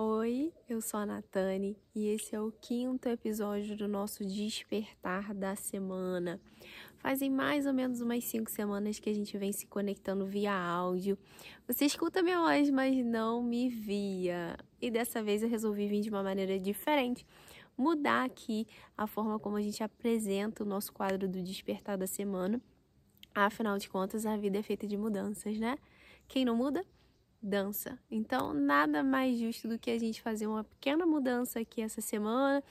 Oi, eu sou a Natane e esse é o 5º episódio do nosso Despertar da Semana. Fazem mais ou menos umas 5 semanas que a gente vem se conectando via áudio. Você escuta minha voz, mas não me via. E dessa vez eu resolvi vir de uma maneira diferente, mudar aqui a forma como a gente apresenta o nosso quadro do Despertar da Semana. Afinal de contas, a vida é feita de mudanças, né? Quem não muda? Dança. Então, nada mais justo do que a gente fazer uma pequena mudança aqui essa semana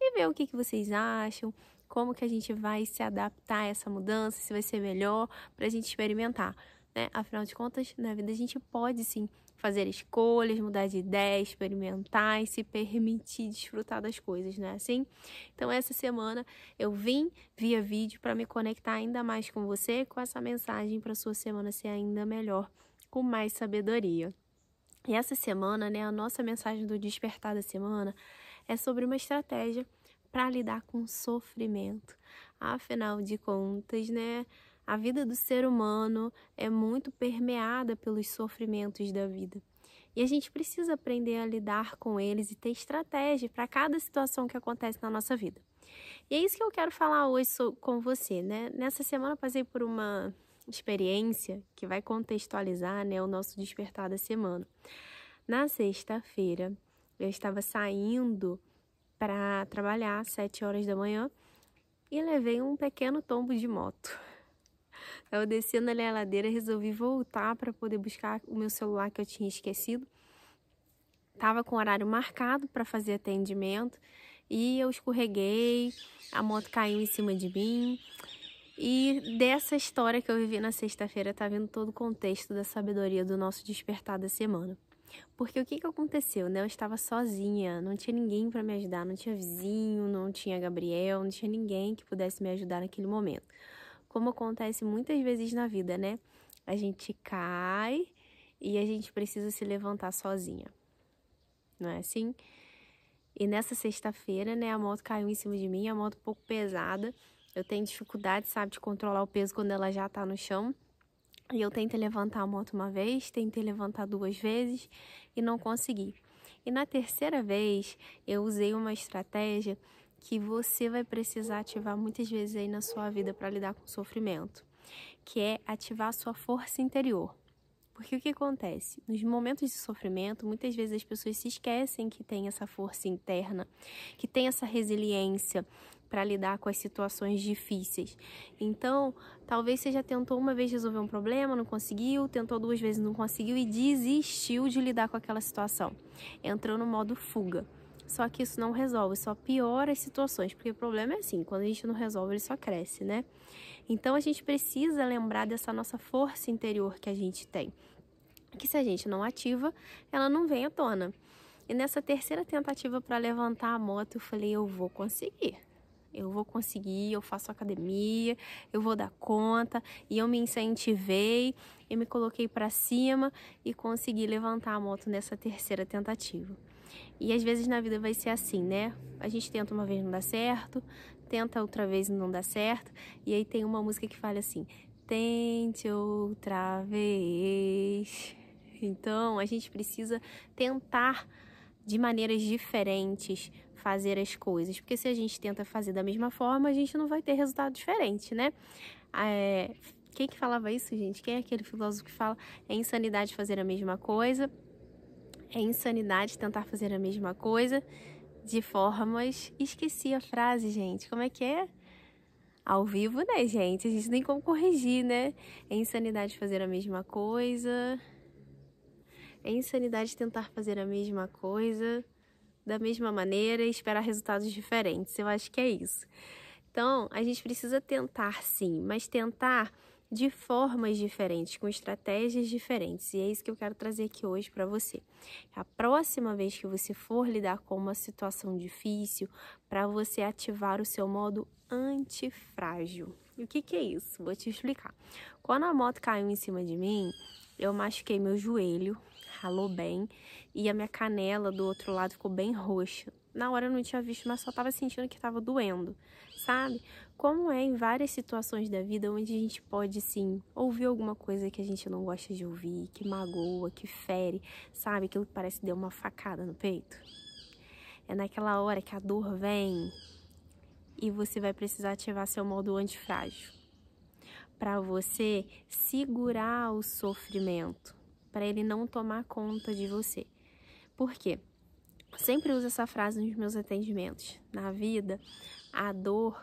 e ver o que vocês acham, como que a gente vai se adaptar a essa mudança, se vai ser melhor, para a gente experimentar, né? Afinal de contas, na vida a gente pode sim fazer escolhas, mudar de ideia, experimentar e se permitir desfrutar das coisas, né? Assim? Então, essa semana eu vim via vídeo para me conectar ainda mais com você, com essa mensagem para sua semana ser ainda melhor, com mais sabedoria. E essa semana, né, a nossa mensagem do Despertar da Semana é sobre uma estratégia para lidar com sofrimento. Afinal de contas, né, a vida do ser humano é muito permeada pelos sofrimentos da vida. E a gente precisa aprender a lidar com eles e ter estratégia para cada situação que acontece na nossa vida. E é isso que eu quero falar hoje com você, né? Nessa semana eu passei por uma experiência que vai contextualizar, né, o nosso despertar da semana. Na sexta-feira, eu estava saindo para trabalhar às 7 horas da manhã e levei um pequeno tombo de moto. Eu descendo ali a ladeira, resolvi voltar para poder buscar o meu celular que eu tinha esquecido. Tava com horário marcado para fazer atendimento e eu escorreguei, a moto caiu em cima de mim. E dessa história que eu vivi na sexta-feira tá vindo todo o contexto da sabedoria do nosso despertar da semana. Porque o que aconteceu, né? Eu estava sozinha, não tinha ninguém para me ajudar, não tinha vizinho, não tinha Gabriel, não tinha ninguém que pudesse me ajudar naquele momento. Como acontece muitas vezes na vida, né? A gente cai e a gente precisa se levantar sozinha. Não é assim? E nessa sexta-feira, né, a moto caiu em cima de mim, a moto um pouco pesada. Eu tenho dificuldade, sabe, de controlar o peso quando ela já tá no chão. E eu tentei levantar a moto uma vez, tentei levantar 2 vezes e não consegui. E na terceira vez, eu usei uma estratégia que você vai precisar ativar muitas vezes aí na sua vida para lidar com o sofrimento, que é ativar a sua força interior. Porque o que acontece? Nos momentos de sofrimento, muitas vezes as pessoas se esquecem que tem essa força interna, que tem essa resiliência para lidar com as situações difíceis. Então, talvez você já tentou uma vez resolver um problema, não conseguiu, tentou 2 vezes, não conseguiu e desistiu de lidar com aquela situação. Entrou no modo fuga. Só que isso não resolve, só piora as situações, porque o problema é assim, quando a gente não resolve, ele só cresce, né? Então, a gente precisa lembrar dessa nossa força interior que a gente tem, que se a gente não ativa, ela não vem à tona. E nessa terceira tentativa para levantar a moto, eu falei, eu vou conseguir, eu faço academia, eu vou dar conta. E eu me incentivei, eu me coloquei para cima e consegui levantar a moto nessa terceira tentativa. E às vezes na vida vai ser assim, né? A gente tenta uma vez não dá certo, tenta outra vez e não dá certo. E aí tem uma música que fala assim, tente outra vez. Então a gente precisa tentar de maneiras diferentes fazer as coisas, porque se a gente tenta fazer da mesma forma, a gente não vai ter resultado diferente, né? Quem que falava isso, gente? Quem é aquele filósofo que fala é insanidade fazer a mesma coisa? É insanidade tentar fazer a mesma coisa de formas... Esqueci a frase, gente. Como é que é? Ao vivo, né, gente? A gente nem como corrigir, né? É insanidade fazer a mesma coisa... É insanidade tentar fazer a mesma coisa da mesma maneira e esperar resultados diferentes. Eu acho que é isso. Então, a gente precisa tentar sim, mas tentar de formas diferentes, com estratégias diferentes. E é isso que eu quero trazer aqui hoje para você. A próxima vez que você for lidar com uma situação difícil, para você ativar o seu modo antifrágil. E o que é isso? Vou te explicar. Quando a moto caiu em cima de mim, eu machuquei meu joelho, ralou bem, e a minha canela do outro lado ficou bem roxa. Na hora eu não tinha visto, mas só tava sentindo que tava doendo, sabe? Como é em várias situações da vida onde a gente pode, sim, ouvir alguma coisa que a gente não gosta de ouvir, que magoa, que fere, sabe? Aquilo que parece que deu uma facada no peito. É naquela hora que a dor vem e você vai precisar ativar seu modo antifrágil para você segurar o sofrimento, para ele não tomar conta de você. Por quê? Sempre uso essa frase nos meus atendimentos. Na vida, a dor,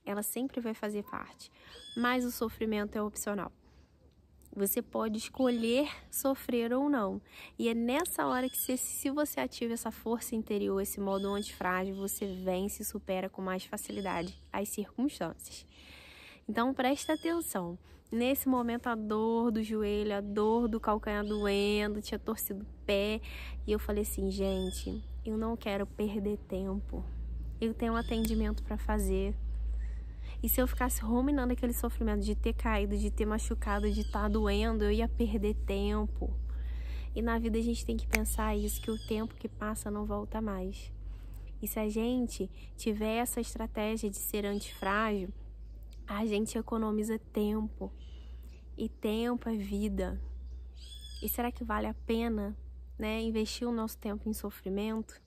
ela sempre vai fazer parte, mas o sofrimento é opcional. Você pode escolher sofrer ou não. E é nessa hora que, se você ativa essa força interior, esse modo antifrágil, você vence e supera com mais facilidade as circunstâncias. Então, presta atenção. Nesse momento, a dor do joelho, a dor do calcanhar doendo, tinha torcido o pé. E eu falei assim, gente, eu não quero perder tempo. Eu tenho um atendimento para fazer. E se eu ficasse ruminando aquele sofrimento de ter caído, de ter machucado, de estar doendo, eu ia perder tempo. E na vida a gente tem que pensar isso, que o tempo que passa não volta mais. E se a gente tiver essa estratégia de ser antifrágil, a gente economiza tempo. E tempo é vida. E será que vale a pena, né, investir o nosso tempo em sofrimento?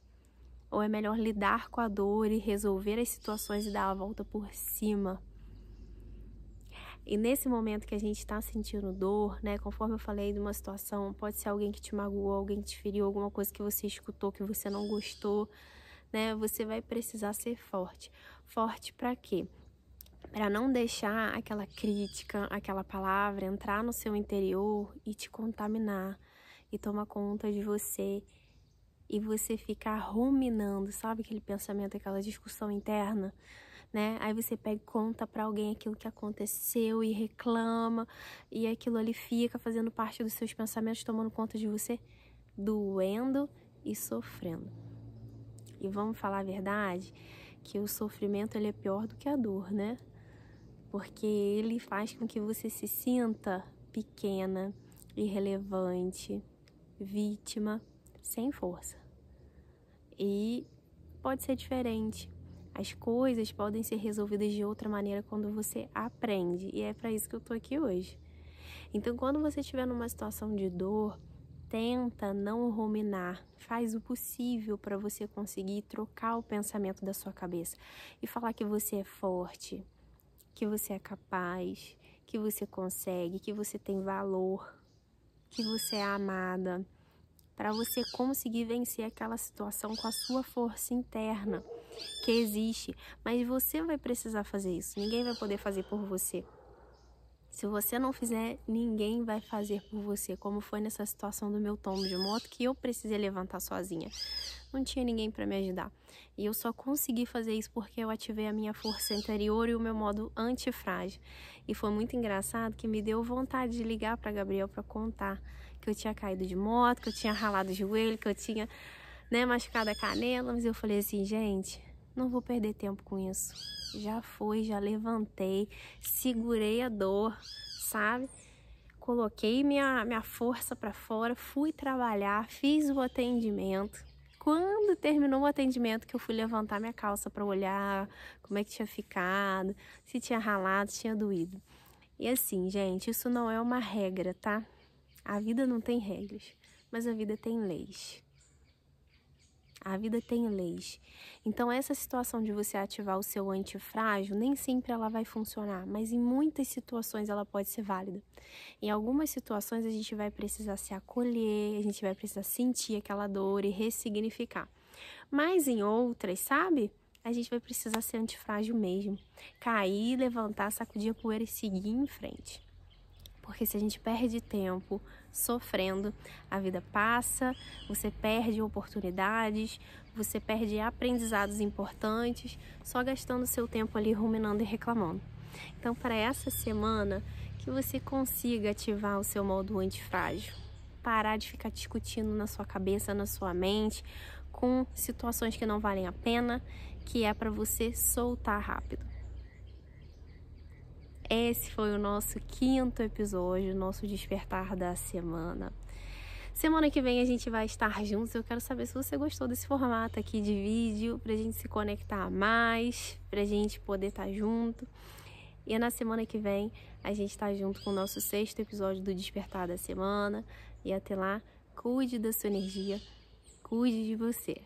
Ou é melhor lidar com a dor e resolver as situações e dar a volta por cima? E nesse momento que a gente está sentindo dor, né, conforme eu falei de uma situação, pode ser alguém que te magoou, alguém que te feriu, alguma coisa que você escutou que você não gostou, né? Você vai precisar ser forte. Forte para quê? Para não deixar aquela crítica, aquela palavra entrar no seu interior e te contaminar e tomar conta de você e você ficar ruminando, sabe aquele pensamento, aquela discussão interna, né? Aí você pega e conta para alguém aquilo que aconteceu e reclama e aquilo ali fica fazendo parte dos seus pensamentos, tomando conta de você, doendo e sofrendo. E vamos falar a verdade, que o sofrimento ele é pior do que a dor, né? Porque ele faz com que você se sinta pequena, irrelevante, vítima, sem força. E pode ser diferente. As coisas podem ser resolvidas de outra maneira quando você aprende. E é para isso que eu tô aqui hoje. Então, quando você estiver numa situação de dor, tenta não ruminar. Faz o possível para você conseguir trocar o pensamento da sua cabeça e falar que você é forte, que você é capaz, que você consegue, que você tem valor, que você é amada, para você conseguir vencer aquela situação com a sua força interna que existe. Mas você vai precisar fazer isso, ninguém vai poder fazer por você. Se você não fizer, ninguém vai fazer por você, como foi nessa situação do meu tombo de moto, que eu precisei levantar sozinha. Não tinha ninguém para me ajudar. E eu só consegui fazer isso porque eu ativei a minha força interior e o meu modo antifrágil. E foi muito engraçado que me deu vontade de ligar para Gabriel para contar que eu tinha caído de moto, que eu tinha ralado o joelho, que eu tinha, né, machucado a canela. Mas eu falei assim, gente, não vou perder tempo com isso. Já foi, já levantei, segurei a dor, sabe? Coloquei minha força para fora, fui trabalhar, fiz o atendimento. Quando terminou o atendimento, que eu fui levantar minha calça para olhar como é que tinha ficado, se tinha ralado, se tinha doído. E assim, gente, isso não é uma regra, tá? A vida não tem regras, mas a vida tem leis. A vida tem leis. Então, essa situação de você ativar o seu antifrágil, nem sempre ela vai funcionar, mas em muitas situações ela pode ser válida. Em algumas situações a gente vai precisar se acolher, a gente vai precisar sentir aquela dor e ressignificar. Mas em outras, sabe? A gente vai precisar ser antifrágil mesmo. Cair, levantar, sacudir a poeira e seguir em frente. Porque se a gente perde tempo sofrendo, a vida passa, você perde oportunidades, você perde aprendizados importantes, só gastando seu tempo ali ruminando e reclamando. Então, para essa semana, que você consiga ativar o seu modo antifrágil, parar de ficar discutindo na sua cabeça, na sua mente, com situações que não valem a pena, que é para você soltar rápido. Esse foi o nosso 5º episódio, nosso despertar da semana. Semana que vem a gente vai estar juntos. Eu quero saber se você gostou desse formato aqui de vídeo, pra gente se conectar mais, pra gente poder estar junto. E na semana que vem a gente tá junto com o nosso 6º episódio do Despertar da Semana. E até lá, cuide da sua energia, cuide de você.